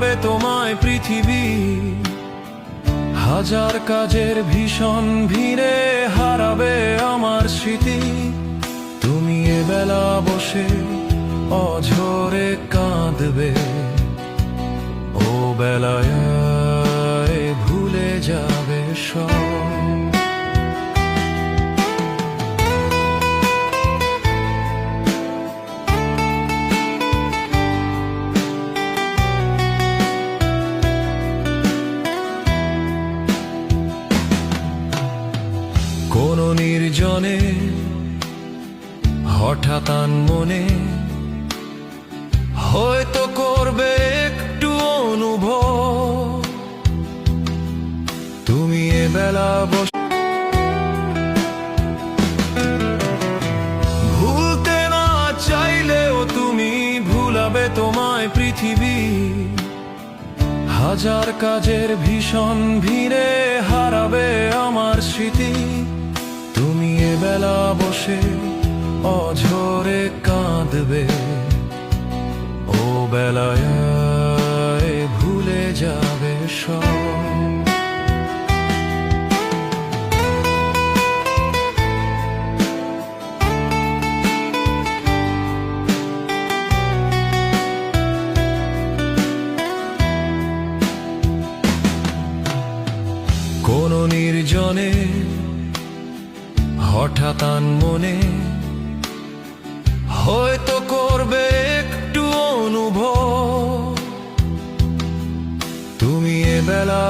ভুলাবে তোমায় পৃথিবী। হাজার কাজের ভীষণ ভিড়ে হারাবে আমার স্মৃতি। তুমি এবেলা বসে অঝরে কাঁদবে, ও বেলায় ভুলে যাবে সব। কোন নির্জনে হঠাৎ মনে হয়তো করবে একটু অনুভব। তুমি এবেলা ভুলতে না চাইলেও তুমি ভুলাবে তোমায় পৃথিবী। হাজার কাজের ভীষণ ভিড়ে হারাবে আমার স্মৃতি। তুমি এবেলা বসে অঝরে কাঁদবে, ও বেলায় ভুলে যাবে সব। কোন নির্জনে হঠাৎ মনে হয়তো করবে একটু অনুভব। তুমি এবেলা